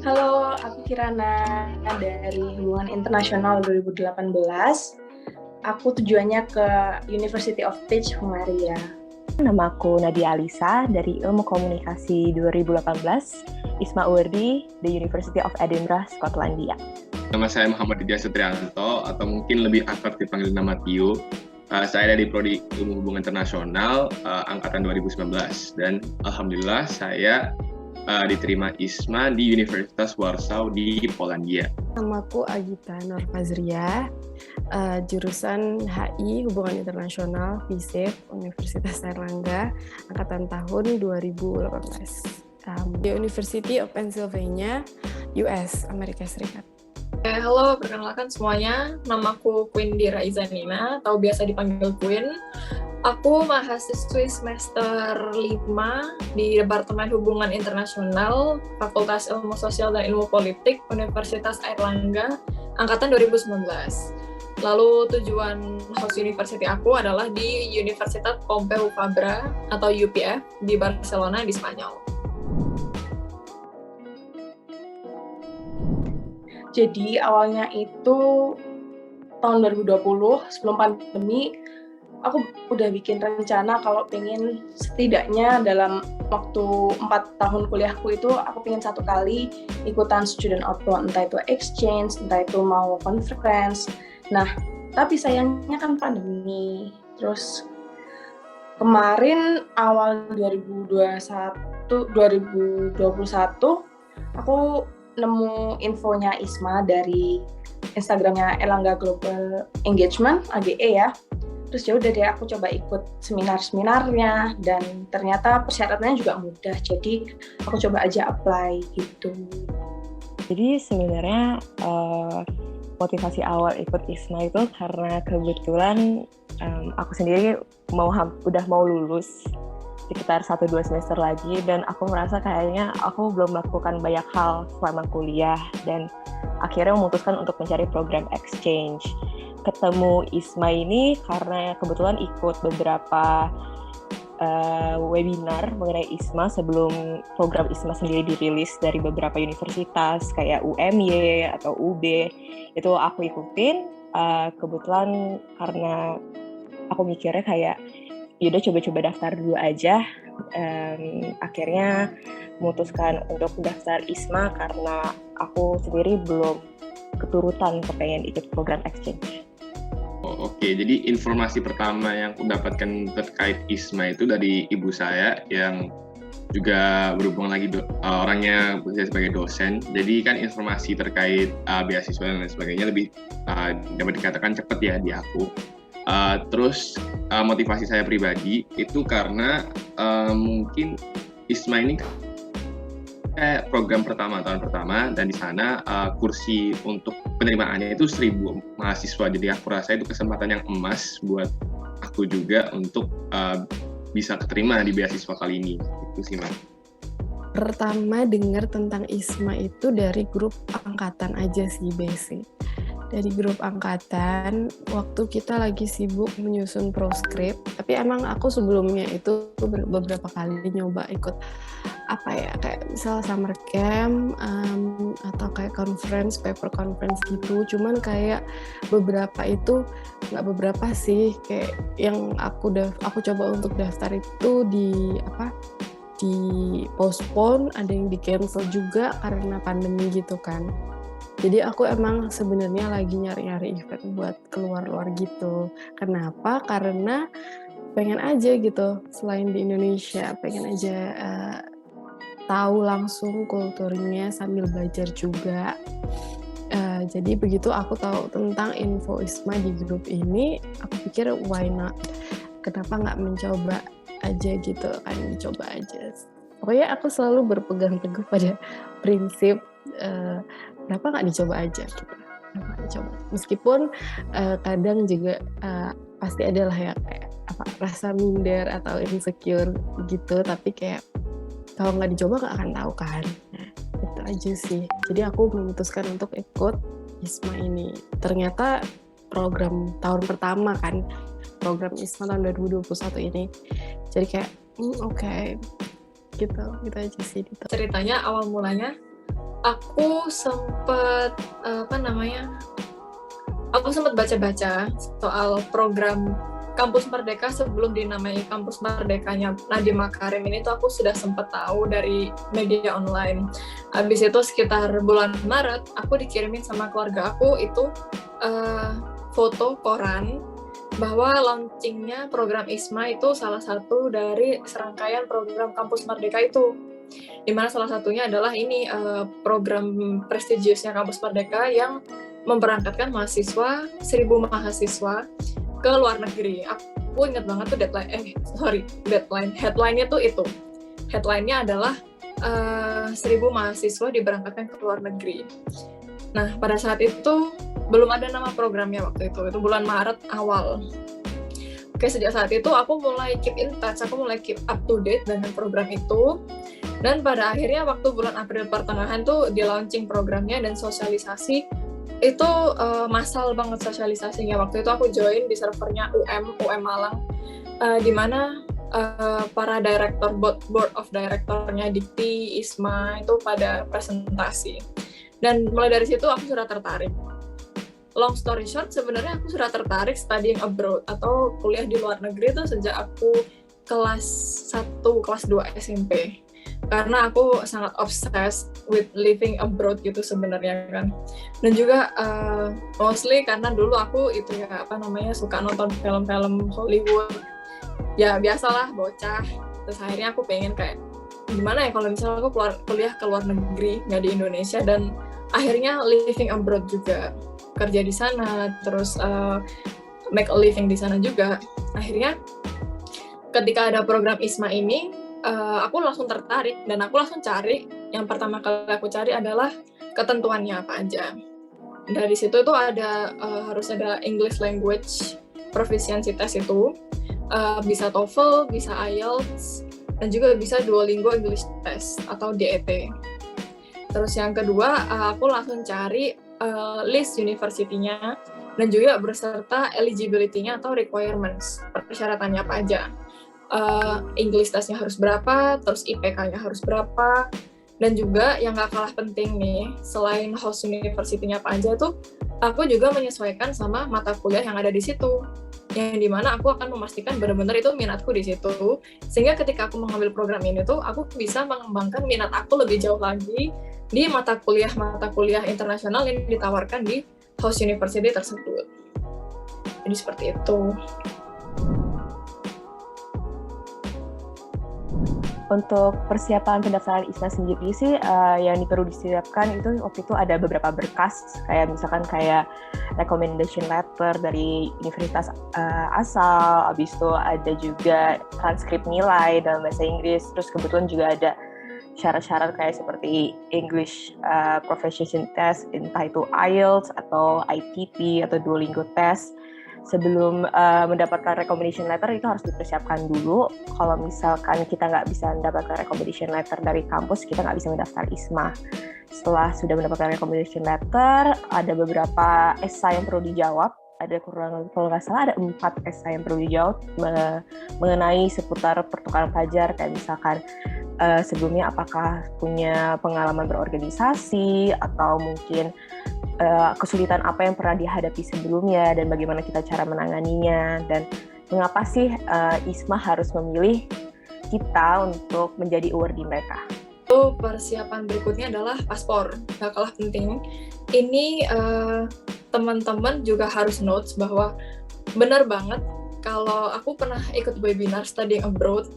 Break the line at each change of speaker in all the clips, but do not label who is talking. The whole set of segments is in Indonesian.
Halo, aku Kirana dari Hubungan Internasional 2018. Aku tujuannya ke University of Teach Hungaria.
Nama aku Nadia Alisa dari Ilmu Komunikasi 2018, Isma Uwerdi, The University of Edinburgh, Skotlandia.
Nama saya Muhammad Idya Sutrianto, atau mungkin lebih akrab dipanggil nama Tio. Saya dari Prodi Ilmu Hubungan Internasional, Angkatan 2019. Dan Alhamdulillah saya diterima ISMA di Universitas Warsaw di Polandia.
Namaku Agita Nurfazria, jurusan HI Hubungan Internasional FISIP Universitas Airlangga, angkatan tahun 2018. Di University of Pennsylvania, US, Amerika Serikat.
Halo, perkenalkan semuanya. Namaku Queen Dira Izanina, atau biasa dipanggil Queen. Aku mahasiswi semester 5 di Departemen Hubungan Internasional, Fakultas Ilmu Sosial dan Ilmu Politik, Universitas Airlangga, angkatan 2019. Lalu tujuan host university aku adalah di Universitat Pompeu Fabra atau UPF di Barcelona di Spanyol.
Jadi awalnya itu tahun 2020, sebelum pandemi, aku udah bikin rencana kalau pengen setidaknya dalam waktu 4 tahun kuliahku itu aku pengen 1 kali ikutan student outbound, entah itu exchange, entah itu mau conference. Nah, tapi sayangnya kan pandemi. Terus kemarin awal 2021 aku nemu infonya ISMA dari Instagramnya Erlangga Global Engagement, AGE ya. Terus ya udah deh aku coba ikut seminar-seminarnya dan ternyata persyaratannya juga mudah. Jadi aku coba aja apply gitu.
Jadi sebenarnya motivasi awal ikut ISMA itu karena kebetulan aku sendiri udah mau lulus sekitar 1-2 semester lagi, dan aku merasa kayaknya aku belum melakukan banyak hal selama kuliah, dan akhirnya memutuskan untuk mencari program exchange. Ketemu ISMA ini karena kebetulan ikut beberapa webinar mengenai ISMA sebelum program ISMA sendiri dirilis dari beberapa universitas kayak UMY atau UB. Itu aku ikutin, kebetulan karena aku mikirnya kayak yaudah coba-coba daftar dulu aja. Akhirnya memutuskan untuk daftar ISMA karena aku sendiri belum keturutan kepengen ikut program exchange.
Oke, jadi informasi pertama yang aku dapatkan terkait ISMA itu dari ibu saya yang juga berhubungan lagi orangnya sebagai dosen. Jadi kan informasi terkait beasiswa dan lain sebagainya lebih dapat dikatakan cepat ya di aku. Terus motivasi saya pribadi itu karena mungkin ISMA ini kayak program tahun pertama, dan di sana kursi untuk penerimaannya itu 1.000 mahasiswa. Jadi aku rasa itu kesempatan yang emas buat aku juga untuk bisa keterima di beasiswa kali ini. Itu sih, Mas.
Pertama dengar tentang ISMA itu dari grup angkatan aja sih, basic. Dari grup angkatan, waktu kita lagi sibuk menyusun proskrip, tapi emang aku sebelumnya itu beberapa kali nyoba ikut kayak misal summer camp atau kayak conference, paper conference gitu. Cuman kayak beberapa itu, nggak beberapa sih, kayak yang aku coba untuk daftar itu di postpone, ada yang di cancel juga karena pandemi gitu kan. Jadi aku emang sebenarnya lagi nyari-nyari event buat keluar gitu. Kenapa? Karena pengen aja gitu, selain di Indonesia, pengen aja tahu langsung kulturnya sambil belajar juga. Jadi begitu aku tahu tentang info ISMA di grup ini, aku pikir why not? Kenapa nggak mencoba aja gitu kan, dicoba aja. Pokoknya aku selalu berpegang teguh pada prinsip kenapa nggak dicoba aja gitu. Kenapa dicoba? Meskipun kadang juga pasti adalah ya kayak rasa minder atau insecure gitu, tapi kayak kalau nggak dicoba nggak akan tahu kan. Nah, itu aja sih. Jadi aku memutuskan untuk ikut ISMA ini. Ternyata program tahun pertama kan, program ISMA tahun 2021 ini. Jadi kayak oke. Gitu aja sih.
Ceritanya awal mulanya aku sempet aku sempat baca-baca soal program Kampus Merdeka sebelum dinamai Kampus Merdekanya Nadiem Makarim ini tuh aku sudah sempat tahu dari media online. Habis itu sekitar bulan Maret aku dikirimin sama keluarga aku itu foto koran bahwa launchingnya program ISMA itu salah satu dari serangkaian program Kampus Merdeka itu. Di mana salah satunya adalah ini program prestigiusnya Kampus Merdeka yang memberangkatkan 1.000 mahasiswa ke luar negeri. Aku ingat banget tuh headline-nya tuh itu. Headline-nya adalah 1.000 mahasiswa diberangkatkan ke luar negeri. Nah, pada saat itu belum ada nama programnya waktu itu bulan Maret awal. Oke, sejak saat itu aku mulai keep in touch, aku mulai keep up to date dengan program itu. Dan pada akhirnya waktu bulan April pertengahan tuh di launching programnya dan sosialisasi itu massal banget sosialisasinya. Waktu itu aku join di servernya UM Malang, di mana para director, board of directornya Dikti, ISMA itu pada presentasi. Dan mulai dari situ aku sudah tertarik. Long story short, sebenarnya aku sudah tertarik studying abroad atau kuliah di luar negeri itu sejak aku kelas 1, kelas 2 SMP. Karena aku sangat obsessed with living abroad gitu sebenarnya kan. Dan juga mostly karena dulu aku itu suka nonton film-film Hollywood. Ya biasalah bocah. Terus akhirnya aku pengen kayak gimana ya kalau misalnya aku kuliah ke luar negeri, nggak di Indonesia, dan akhirnya living abroad juga, kerja di sana, terus make a living di sana juga. Akhirnya ketika ada program ISMA ini, aku langsung tertarik dan aku langsung cari. Yang pertama kali aku cari adalah ketentuannya apa aja. Dari situ tuh ada harus ada English language proficiency test itu, bisa TOEFL, bisa IELTS, dan juga bisa Duolingo English Test atau DET. Terus yang kedua, aku langsung cari list university-nya dan juga beserta eligibility-nya atau requirements, persyaratannya apa aja. English test-nya harus berapa, terus IPK-nya harus berapa, dan juga yang gak kalah penting nih, selain host university-nya apa aja tuh, aku juga menyesuaikan sama mata kuliah yang ada di situ, yang dimana aku akan memastikan benar-benar itu minatku di situ, sehingga ketika aku mengambil program ini tuh, aku bisa mengembangkan minat aku lebih jauh lagi di mata kuliah internasional yang ditawarkan di host university tersebut. Jadi seperti itu.
Untuk persiapan pendaftaran ISMA sendiri sih yang perlu disiapkan itu waktu itu ada beberapa berkas, kayak misalkan kayak recommendation letter dari universitas asal, habis itu ada juga transkrip nilai dalam bahasa Inggris, terus kebetulan juga ada syarat-syarat kayak seperti English Proficiency Test, entah itu IELTS atau ITP atau Duolingo Test. Sebelum mendapatkan recommendation letter itu harus dipersiapkan dulu. Kalau misalkan kita nggak bisa mendapatkan recommendation letter dari kampus, kita nggak bisa mendaftar ISMA. Setelah sudah mendapatkan recommendation letter, ada beberapa esai yang perlu dijawab. Ada kalau nggak salah ada 4 esai yang perlu dijawab mengenai seputar pertukaran pelajar, kayak misalkan sebelumnya apakah punya pengalaman berorganisasi atau mungkin kesulitan apa yang pernah dihadapi sebelumnya dan bagaimana kita cara menanganinya, dan mengapa sih ISMA harus memilih kita untuk menjadi awardee mereka.
Persiapan berikutnya adalah paspor, gak kalah penting. Ini teman-teman juga harus notes bahwa benar banget kalau aku pernah ikut webinar studying abroad,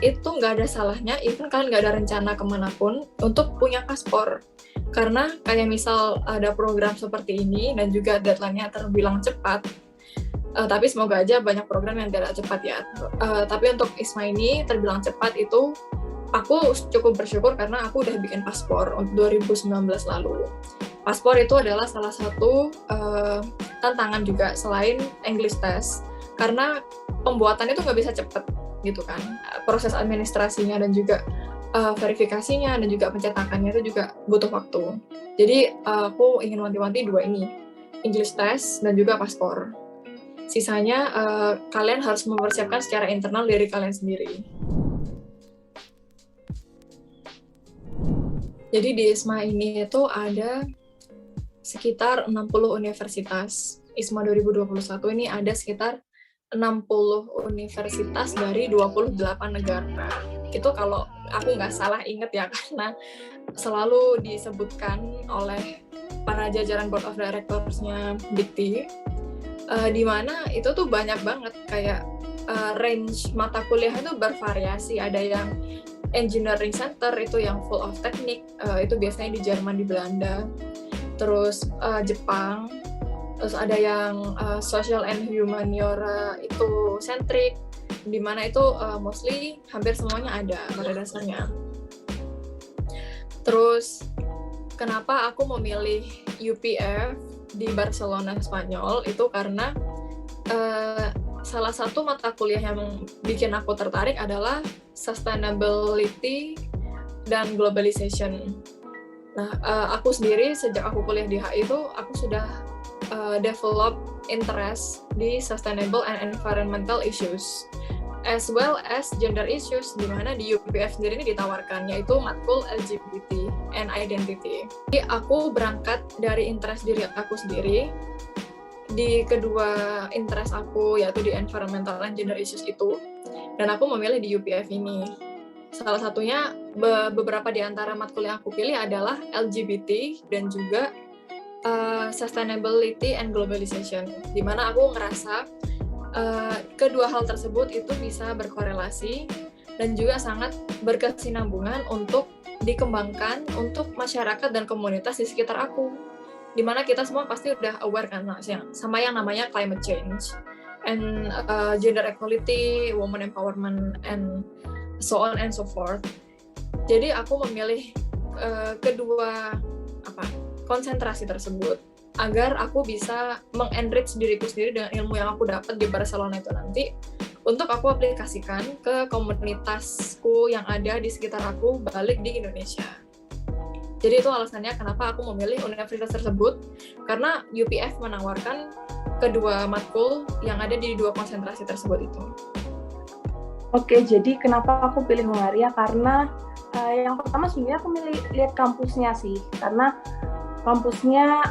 itu nggak ada salahnya, even kalian nggak ada rencana kemanapun, untuk punya paspor. Karena kayak misal ada program seperti ini dan juga deadline-nya terbilang cepat, tapi semoga aja banyak program yang tidak cepat ya. Tapi untuk ISMA ini terbilang cepat itu, aku cukup bersyukur karena aku udah bikin paspor untuk 2019 lalu. Paspor itu adalah salah satu tantangan juga selain English test, karena pembuatan itu nggak bisa cepat gitu kan. Proses administrasinya dan juga verifikasinya dan juga pencetakannya itu juga butuh waktu. Jadi aku ingin wanti-wanti 2 ini, English test dan juga paspor. Sisanya kalian harus mempersiapkan secara internal diri kalian sendiri. Jadi di ISMA ini itu ada sekitar 60 universitas. ISMA 2021 ini ada sekitar 60 universitas dari 28 negara. Itu kalau aku nggak salah inget ya, karena selalu disebutkan oleh para jajaran board of directors-nya Dikti, di mana itu tuh banyak banget, kayak range mata kuliah itu bervariasi. Ada yang engineering center, itu yang full of teknik, itu biasanya di Jerman, di Belanda, terus Jepang, terus ada yang social and humaniora itu sentrik, di mana itu mostly hampir semuanya ada pada dasarnya. Terus kenapa aku memilih UPF di Barcelona, Spanyol, itu karena salah satu mata kuliah yang bikin aku tertarik adalah sustainability dan globalization. Nah, aku sendiri sejak aku kuliah di HI itu, aku sudah develop interest di sustainable and environmental issues, as well as gender issues, di mana di UPF sendiri ini ditawarkan, yaitu matkul LGBT and identity. Jadi aku berangkat dari interest diri aku sendiri, di kedua interest aku yaitu di environmental and gender issues itu, dan aku memilih di UPF ini. Salah satunya, beberapa di antara matkul yang aku pilih adalah LGBT dan juga sustainability and globalization, di mana aku ngerasa kedua hal tersebut itu bisa berkorelasi dan juga sangat berkesinambungan untuk dikembangkan untuk masyarakat dan komunitas di sekitar aku, dimana kita semua pasti udah aware kan sama yang namanya climate change and gender equality, women empowerment, and so on and so forth. Jadi aku memilih kedua konsentrasi tersebut agar aku bisa mengenrich diriku sendiri dengan ilmu yang aku dapat di Barcelona itu nanti, untuk aku aplikasikan ke komunitasku yang ada di sekitar aku balik di Indonesia. Jadi itu alasannya kenapa aku memilih universitas tersebut, karena UPF menawarkan kedua matkul yang ada di dua konsentrasi tersebut itu.
Oke, jadi kenapa aku pilih Hungaria? Karena yang pertama sebenarnya aku lihat kampusnya sih, karena kampusnya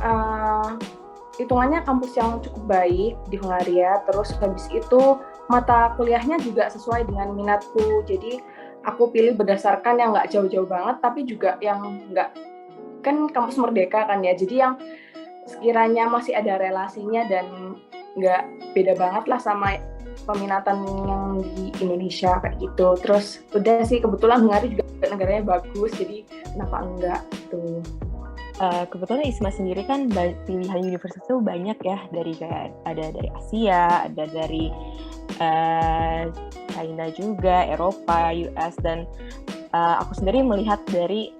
hitungannya kampus yang cukup baik di Hungaria. Terus habis itu mata kuliahnya juga sesuai dengan minatku. Jadi aku pilih berdasarkan yang nggak jauh-jauh banget, tapi juga yang nggak, kan kampus merdeka kan ya. Jadi yang sekiranya masih ada relasinya dan nggak beda banget lah sama peminatan yang di Indonesia kayak gitu. Terus udah sih, kebetulan Hungaria juga negaranya bagus, jadi kenapa enggak tuh.
Kebetulan ISMA sendiri kan pilihan universitas itu banyak ya, dari kayak ada dari Asia, ada dari China juga, Eropa, US, dan aku sendiri melihat dari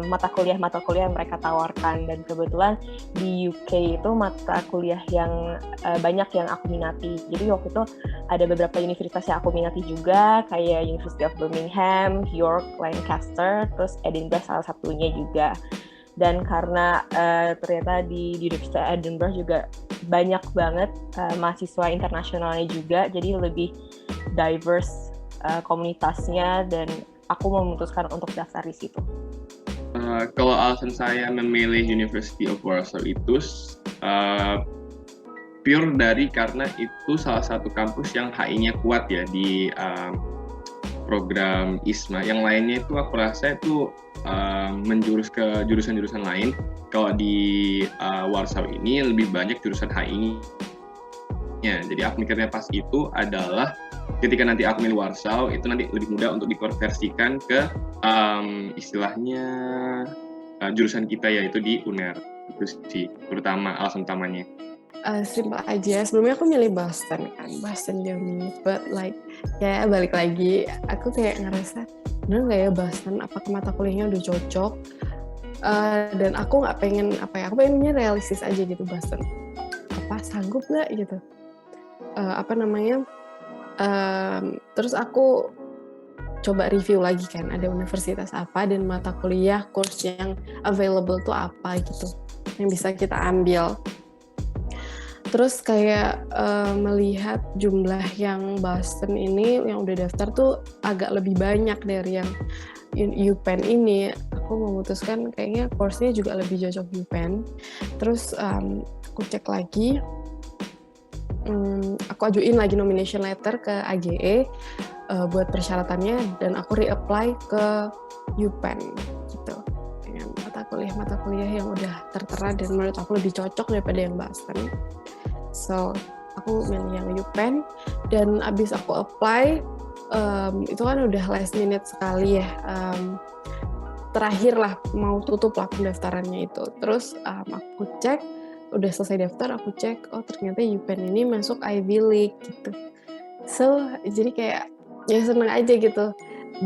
mata kuliah yang mereka tawarkan, dan kebetulan di UK itu mata kuliah yang banyak yang aku minati. Jadi waktu itu ada beberapa universitas yang aku minati juga, kayak University of Birmingham, York, Lancaster, terus Edinburgh salah satunya juga. Dan karena ternyata di Universitas Edinburgh juga banyak banget mahasiswa internasionalnya juga, jadi lebih diverse komunitasnya, dan aku memutuskan untuk daftar di situ.
Kalau alasan saya memilih University of Warsaw itu pure dari karena itu salah satu kampus yang HI-nya kuat ya di program ISMA. Yang lainnya itu aku rasa itu menjurus ke jurusan-jurusan lain. Kalau di Warsaw ini lebih banyak jurusan HI-nya. Jadi aku mikirnya pas itu adalah ketika nanti aku milih Warsaw, itu nanti lebih mudah untuk dikonversikan ke istilahnya jurusan kita, yaitu di UNER. Itu sih terutama alasan utamanya.
Simpel aja, sebelumnya aku milih Boston kan, Boston Germany, but like ya balik lagi, aku kayak ngerasa bener nggak ya Boston, apakah mata kuliahnya udah cocok, dan aku nggak pengen aku pengennya realistis aja gitu, Boston sanggup nggak gitu, terus aku coba review lagi kan, ada universitas apa dan mata kuliah course yang available tuh apa gitu, yang bisa kita ambil. Terus kayak melihat jumlah yang Boston ini yang udah daftar tuh agak lebih banyak dari yang UPenn ini. Aku memutuskan kayaknya course-nya juga lebih cocok UPenn. Terus aku cek lagi, aku ajuin lagi nomination letter ke AGE buat persyaratannya, dan aku reapply ke UPenn gitu dengan mata kuliah yang udah tertera dan menurut aku lebih cocok daripada yang Boston. So aku milih yang UPenn, dan abis aku apply itu kan udah last minute sekali ya, terakhir lah mau tutup lah pendaftarannya itu. Terus aku cek, udah selesai daftar, aku cek, oh ternyata UPenn ini masuk Ivy League gitu. So jadi kayak ya seneng aja gitu,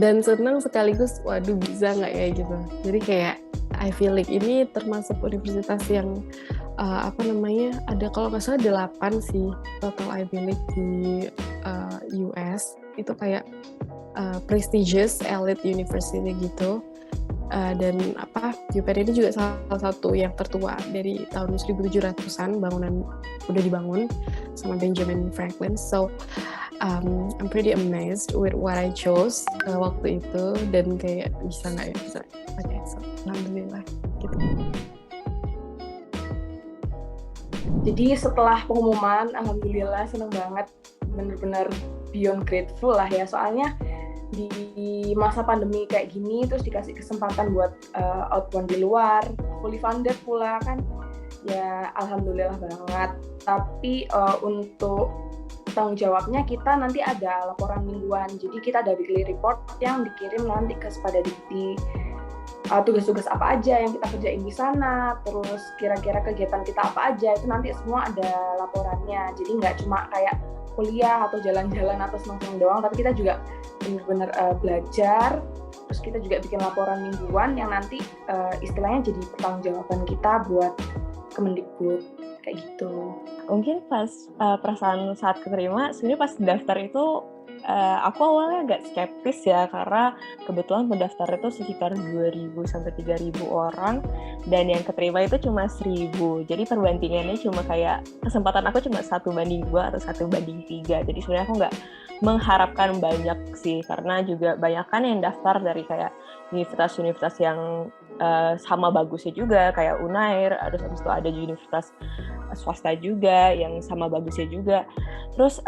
dan seneng sekaligus waduh bisa nggak ya gitu. Jadi kayak Ivy League ini termasuk universitas yang ada kalau nggak salah 8 sih total Ivy League di US, itu kayak prestigious elite university gitu. Dan UPenn ini juga salah satu yang tertua, dari tahun 1700-an bangunan udah dibangun sama Benjamin Franklin. So I'm pretty amazed with what I chose waktu itu, dan kayak bisa nggak ya, bisa. Okay, so alhamdulillah gitu.
Jadi setelah pengumuman, alhamdulillah seneng banget, bener-bener beyond grateful lah ya, soalnya di masa pandemi kayak gini terus dikasih kesempatan buat outbound di luar, fully funded pula kan, ya alhamdulillah banget. Tapi untuk tanggung jawabnya kita nanti ada laporan mingguan, jadi kita ada weekly report yang dikirim nanti ke Spada Dikti, tugas-tugas apa aja yang kita kerjain di sana, terus kira-kira kegiatan kita apa aja, itu nanti semua ada laporannya. Jadi nggak cuma kayak kuliah atau jalan-jalan atau senang-senang doang, tapi kita juga benar-benar belajar. Terus kita juga bikin laporan mingguan yang nanti istilahnya jadi pertanggungjawaban kita buat Kemendikbud kayak gitu.
Mungkin pas perasaan saat keterima, sebenarnya pas daftar itu aku awalnya agak skeptis ya, karena kebetulan pendaftar itu sekitar 2.000 sampai 3.000 orang, dan yang keterima itu cuma 1.000. Jadi perbandingannya cuma kayak kesempatan aku cuma 1:2 atau 1:3. Jadi sebenarnya aku nggak mengharapkan banyak sih, karena juga banyak kan yang daftar dari kayak universitas-universitas yang sama bagusnya juga, kayak Unair, terus habis itu ada universitas swasta juga yang sama bagusnya juga. Terus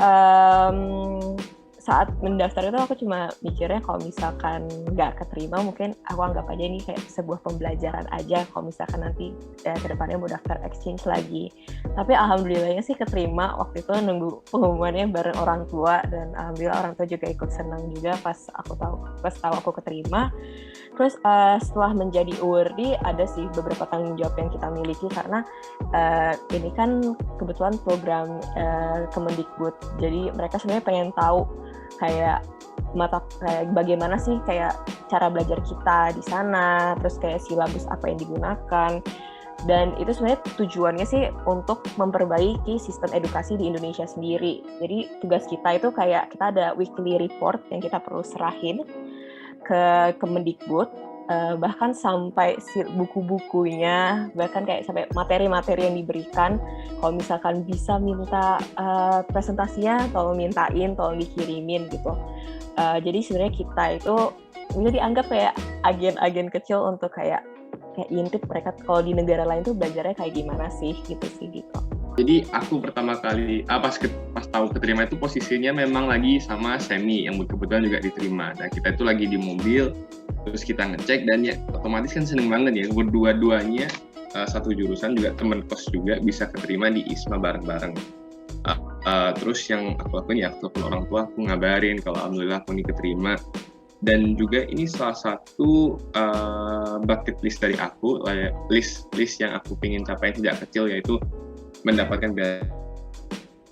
saat mendaftar itu aku cuma mikirnya kalau misalkan nggak keterima, mungkin aku anggap aja ini kayak sebuah pembelajaran aja kalau misalkan nanti kedepannya mau daftar exchange lagi. Tapi alhamdulillahnya sih keterima. Waktu itu nunggu pengumumannya bareng orang tua, dan alhamdulillah orang tua juga ikut senang juga pas tahu aku keterima. Terus setelah menjadi awardee, ada sih beberapa tanggung jawab yang kita miliki, karena ini kan kebetulan program Kemendikbud, jadi mereka sebenarnya pengen tahu kayak bagaimana sih kayak cara belajar kita di sana, terus kayak silabus apa yang digunakan, dan itu sebenarnya tujuannya sih untuk memperbaiki sistem edukasi di Indonesia sendiri. Jadi tugas kita itu kayak kita ada weekly report yang kita perlu serahin ke Kemendikbud, bahkan sampai buku-bukunya, bahkan kayak sampai materi-materi yang diberikan. Kalau misalkan bisa minta presentasinya, tolong mintain, tolong dikirimin gitu. Jadi sebenarnya kita itu bisa dianggap kayak agen-agen kecil untuk kayak intip mereka kalau di negara lain tuh belajarnya kayak gimana sih gitu.
Jadi aku pertama kali pas tahu keterima itu posisinya memang lagi sama Semi yang kebetulan juga diterima. Nah kita itu lagi di mobil, terus kita ngecek, dan ya otomatis kan seneng banget ya berdua-duanya satu jurusan juga, teman kos juga bisa keterima di ISMA bareng-bareng. Terus yang aku lakuin ya aku telepon orang tua, aku ngabarin kalau alhamdulillah aku ini keterima. Dan juga ini salah satu bucket list dari aku, list yang aku pengen capai tidak kecil, yaitu mendapatkan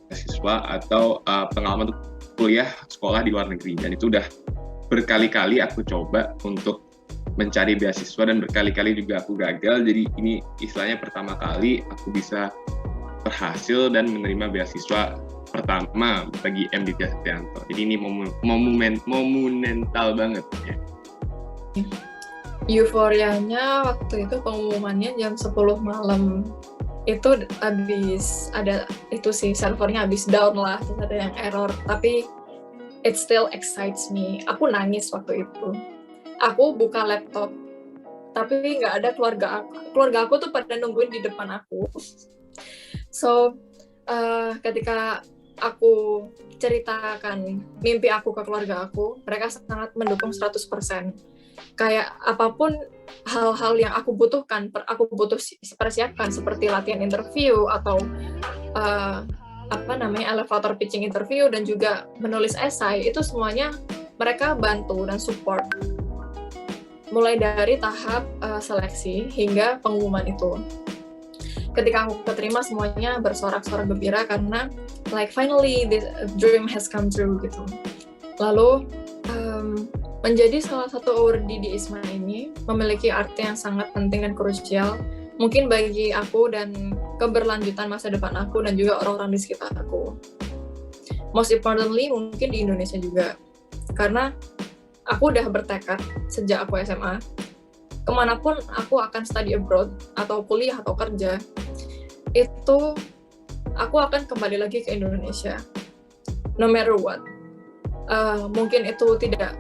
beasiswa atau pengalaman untuk kuliah sekolah di luar negeri. Dan itu udah berkali-kali aku coba untuk mencari beasiswa, dan berkali-kali juga aku gagal. Jadi ini istilahnya pertama kali aku bisa berhasil dan menerima beasiswa pertama bagi MD Setianto. Jadi ini monumental banget ya.
Euforianya waktu itu pengumumannya jam 10 malam. itu habis ada itu sih servernya habis down lah, terus ada yang error, tapi it still excites me. Aku nangis waktu itu. Aku buka laptop, tapi nggak ada keluarga aku tuh pada nungguin di depan aku. So ketika aku ceritakan mimpi aku ke keluarga aku, mereka sangat mendukung 100%. Kayak apapun hal-hal yang aku butuhkan, aku butuh persiapkan seperti latihan interview atau elevator pitching interview dan juga menulis esai, itu semuanya mereka bantu dan support. Mulai dari tahap seleksi hingga pengumuman itu. Ketika aku keterima, semuanya bersorak-sorak gembira karena like finally this dream has come true gitu. Lalu menjadi salah satu awardee di ISMA ini memiliki arti yang sangat penting dan krusial mungkin bagi aku dan keberlanjutan masa depan aku dan juga orang-orang di sekitar aku. Most importantly mungkin di Indonesia juga, karena aku udah bertekad sejak aku SMA, kemanapun aku akan study abroad atau kuliah atau kerja, itu aku akan kembali lagi ke Indonesia, no matter what. Mungkin itu tidak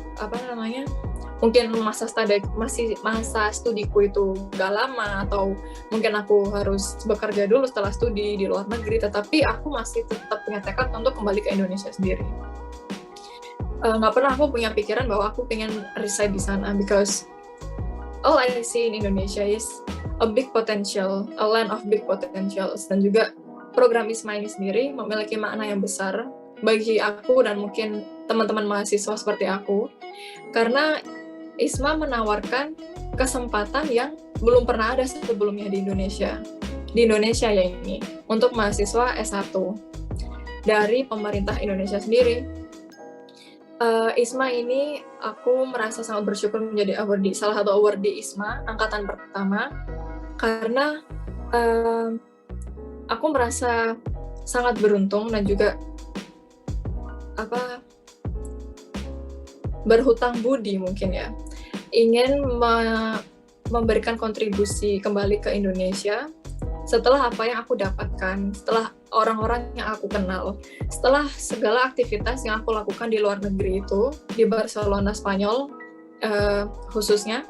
mungkin masa studiku itu gak lama, atau mungkin aku harus bekerja dulu setelah studi di luar negeri, tetapi aku masih tetap punya tekad untuk kembali ke Indonesia sendiri. Gak pernah aku punya pikiran bahwa aku pengen reside di sana, because all I see in Indonesia is a big potential, a land of big potentials, dan juga program ISMA ini sendiri memiliki makna yang besar bagi aku dan mungkin teman-teman mahasiswa seperti aku, karena ISMA menawarkan kesempatan yang belum pernah ada sebelumnya di Indonesia ya ini, untuk mahasiswa S1 dari pemerintah Indonesia sendiri. ISMA ini aku merasa sangat bersyukur menjadi salah satu awardee ISMA angkatan pertama, karena aku merasa sangat beruntung dan juga berhutang budi mungkin ya, ingin memberikan kontribusi kembali ke Indonesia setelah apa yang aku dapatkan, setelah orang-orang yang aku kenal, setelah segala aktivitas yang aku lakukan di luar negeri itu, di Barcelona, Spanyol khususnya,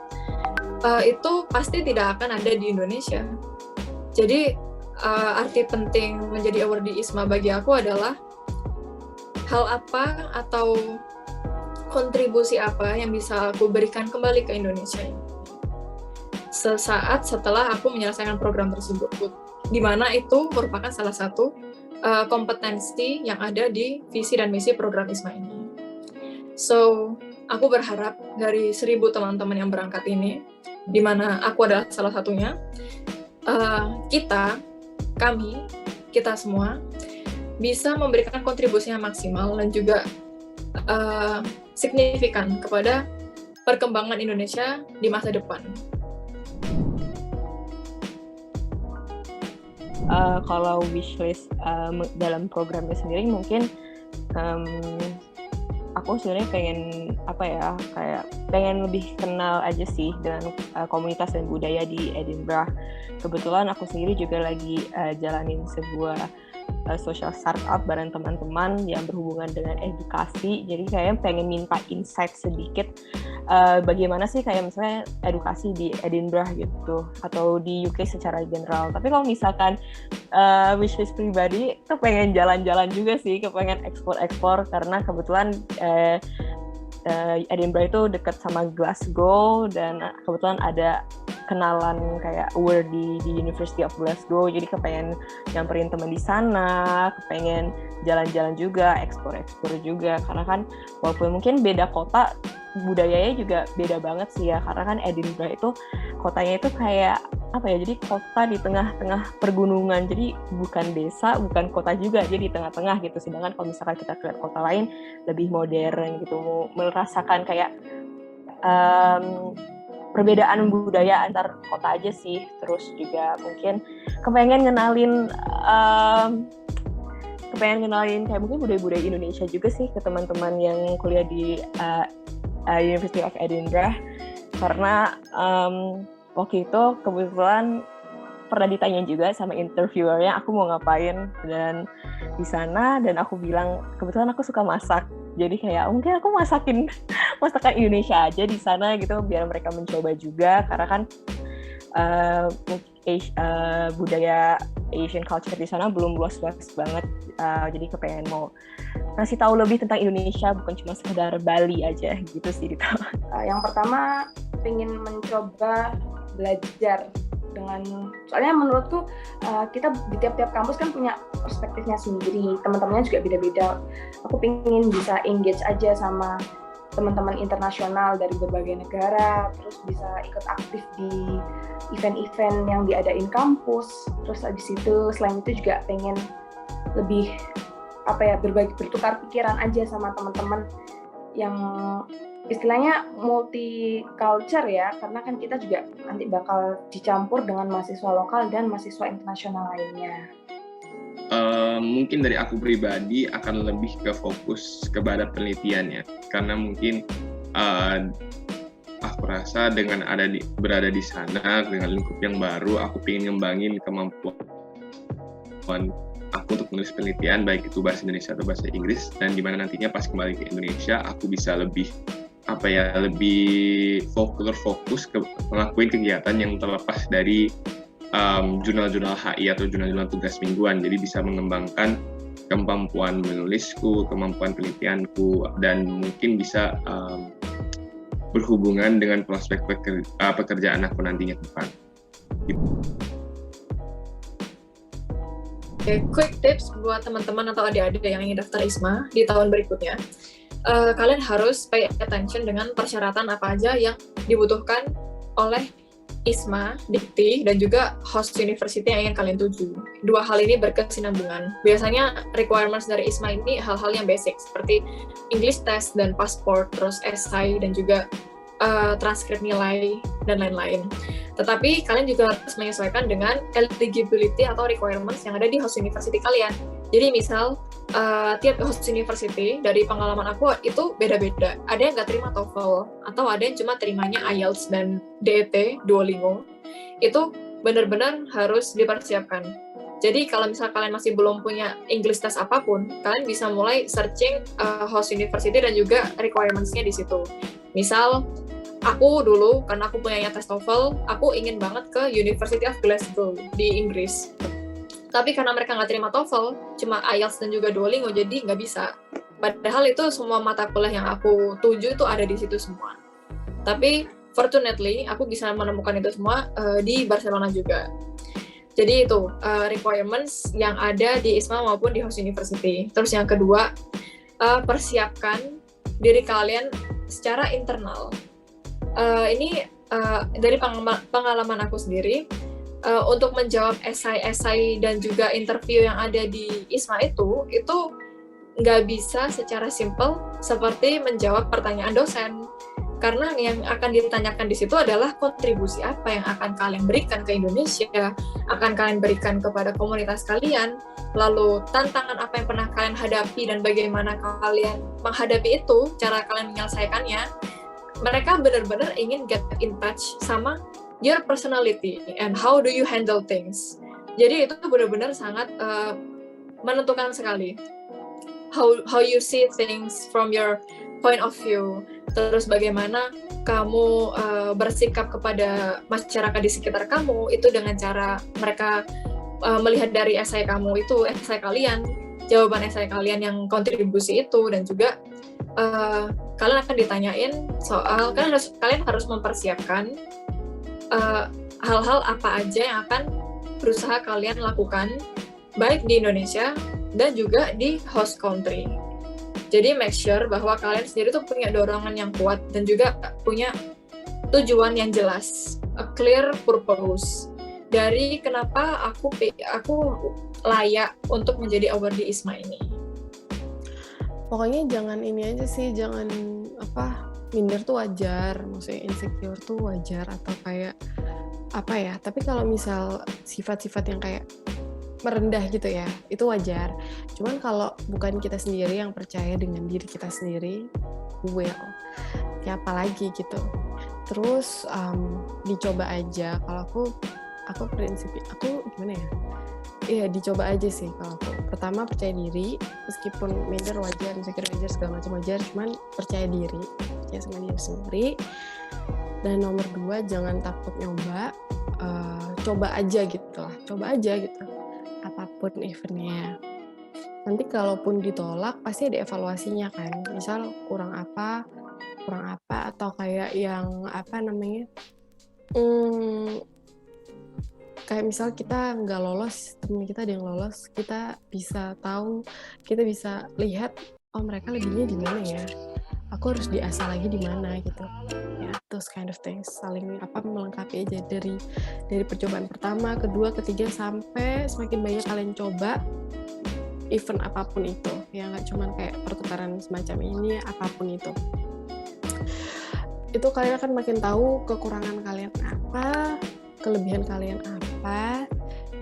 itu pasti tidak akan ada di Indonesia. Jadi arti penting menjadi awardee ISMA bagi aku adalah hal apa atau kontribusi apa yang bisa aku berikan kembali ke Indonesia ini sesaat setelah aku menyelesaikan program tersebut, di mana itu merupakan salah satu kompetensi yang ada di visi dan misi program ISMA ini. So, aku berharap dari 1.000 teman-teman yang berangkat ini, di mana aku adalah salah satunya, kita semua bisa memberikan kontribusi yang maksimal dan juga signifikan kepada perkembangan Indonesia di masa depan.
Kalau wishlist dalam programnya sendiri mungkin aku sebenarnya pengen lebih kenal aja sih dengan komunitas dan budaya di Edinburgh. Kebetulan aku sendiri juga lagi jalanin sebuah social startup bareng teman-teman yang berhubungan dengan edukasi. Jadi kayaknya pengen minta insight sedikit bagaimana sih kayak misalnya edukasi di Edinburgh gitu, atau di UK secara general. Tapi kalau misalkan wishlist pribadi, kepengen jalan-jalan juga sih, kepengen explore karena kebetulan Edinburgh itu dekat sama Glasgow, dan kebetulan ada kenalan kayak award di University of Glasgow, jadi kepengen nyamperin teman di sana, kepengen jalan-jalan juga, explore juga, karena kan walaupun mungkin beda kota, budayanya juga beda banget sih ya, karena kan Edinburgh itu kotanya itu kayak jadi kota di tengah-tengah pergunungan, jadi bukan desa, bukan kota juga, jadi di tengah-tengah gitu. Sedangkan kalau misalkan kita ke kota lain lebih modern gitu, merasakan kayak perbedaan budaya antar kota aja sih. Terus juga mungkin kepengen ngenalin kayak mungkin budaya-budaya Indonesia juga sih ke teman-teman yang kuliah di University of Edinburgh, karena waktu itu kebetulan pernah ditanya juga sama interviewernya aku mau ngapain dan di sana, dan aku bilang kebetulan aku suka masak. Jadi kayak mungkin aku masakin masakan Indonesia aja di sana gitu biar mereka mencoba juga, karena kan budaya Asian culture di sana belum luas-luas banget. Jadi kepengen mau ngasih tahu lebih tentang Indonesia, bukan cuma sekedar Bali aja gitu sih Dita.
Yang pertama pengen mencoba belajar dengan, soalnya menurutku kita di tiap-tiap kampus kan punya perspektifnya sendiri, teman-temannya juga beda-beda. Aku pengen bisa engage aja sama teman-teman internasional dari berbagai negara, terus bisa ikut aktif di event-event yang diadain kampus. Terus habis itu selain itu juga pengen lebih bertukar pikiran aja sama teman-teman yang istilahnya multi culture ya, karena kan kita juga nanti bakal dicampur dengan mahasiswa lokal dan mahasiswa internasional lainnya.
Mungkin dari aku pribadi akan lebih ke fokus kepada penelitian ya, karena mungkin aku rasa dengan berada di sana dengan lingkup yang baru, aku ingin ngembangin kemampuan aku untuk menulis penelitian, baik itu bahasa Indonesia atau bahasa Inggris, dan dimana nantinya pas kembali ke Indonesia aku bisa lebih fokus ke ngelakuin kegiatan yang terlepas dari jurnal-jurnal HI atau jurnal-jurnal tugas mingguan. Jadi bisa mengembangkan kemampuan menulisku, kemampuan penelitianku, dan mungkin bisa berhubungan dengan prospek pekerjaan aku nantinya ke depan.
Quick tips buat teman-teman atau adik-adik yang ingin daftar ISMA di tahun berikutnya. Kalian harus pay attention dengan persyaratan apa aja yang dibutuhkan oleh ISMA, Dikti, dan juga host university yang ingin kalian tuju. Dua hal ini berkesinambungan. Biasanya requirements dari ISMA ini hal-hal yang basic, seperti English test dan passport, terus essay, dan juga transkrip nilai, dan lain-lain. Tetapi kalian juga harus menyesuaikan dengan eligibility atau requirements yang ada di host university kalian. Jadi misal, tiap host university dari pengalaman aku itu beda-beda. Ada yang nggak terima TOEFL, atau ada yang cuma terimanya IELTS dan DET, Duolingo. Itu benar-benar harus dipersiapkan. Jadi kalau misal kalian masih belum punya English test apapun, kalian bisa mulai searching host university dan juga requirements-nya di situ. Misal, aku dulu, karena aku punya tes TOEFL, aku ingin banget ke University of Glasgow di Inggris. Tapi karena mereka nggak terima TOEFL, cuma IELTS dan juga Duolingo, jadi nggak bisa. Padahal itu semua mata kuliah yang aku tuju itu ada di situ semua. Tapi fortunately, aku bisa menemukan itu semua di Barcelona juga. Jadi itu requirements yang ada di ISMA maupun di host university. Terus yang kedua, persiapkan diri kalian secara internal. Ini dari pengalaman aku sendiri, untuk menjawab esai-esai dan juga interview yang ada di ISMA itu nggak bisa secara simple seperti menjawab pertanyaan dosen. Karena yang akan ditanyakan di situ adalah kontribusi apa yang akan kalian berikan ke Indonesia, akan kalian berikan kepada komunitas kalian, lalu tantangan apa yang pernah kalian hadapi dan bagaimana kalian menghadapi itu, cara kalian menyelesaikannya. Mereka benar-benar ingin get in touch sama your personality and how do you handle things. Jadi itu benar-benar sangat menentukan sekali. How you see things from your point of view. Terus bagaimana kamu bersikap kepada masyarakat di sekitar kamu, itu dengan cara mereka melihat dari esai kamu itu, esai kalian, jawaban esai kalian yang kontribusi itu, dan juga kalian akan ditanyain soal, kalian harus mempersiapkan hal-hal apa aja yang akan berusaha kalian lakukan, baik di Indonesia dan juga di host country. Jadi make sure bahwa kalian sendiri tuh punya dorongan yang kuat dan juga punya tujuan yang jelas, a clear purpose dari kenapa aku layak untuk menjadi award di ISMA ini.
Pokoknya jangan ini aja sih, jangan minder tuh wajar, maksudnya insecure tuh wajar, atau kayak tapi kalau misal sifat-sifat yang kayak merendah gitu ya, itu wajar. Cuman kalau bukan kita sendiri yang percaya dengan diri kita sendiri, ya apalagi gitu. Terus dicoba aja. Kalau aku aku gimana ya? Iya, dicoba aja sih kalau aku. Pertama percaya diri, meskipun major wajar, insecure wajar, segala macam wajar, cuman percaya diri, percaya sama diri sendiri. Dan nomor 2, jangan takut nyoba, coba aja gitu lah, coba aja gitu, apapun eventnya. Nanti kalaupun ditolak, pasti ada evaluasinya kan, misal kurang apa, atau kayak yang apa namanya, kayak misal kita nggak lolos, temen kita ada yang lolos, kita bisa tahu, kita bisa lihat, oh mereka lebihnya di mana ya, aku harus diasah lagi di mana gitu ya, those kind of things, saling melengkapi aja dari percobaan pertama, kedua, ketiga, sampai semakin banyak kalian coba event apapun itu ya, nggak cuman kayak pertukaran semacam ini, apapun itu kalian akan makin tahu kekurangan kalian apa, kelebihan kalian apa,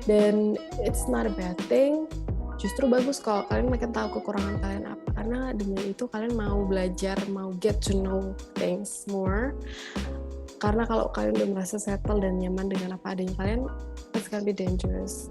dan it's not a bad thing. Justru bagus kalau kalian makin tahu kekurangan kalian apa, karena dengan itu kalian mau belajar, mau get to know things more. Karena kalau kalian udah merasa settle dan nyaman dengan apa adanya kalian, it's gonna be dangerous.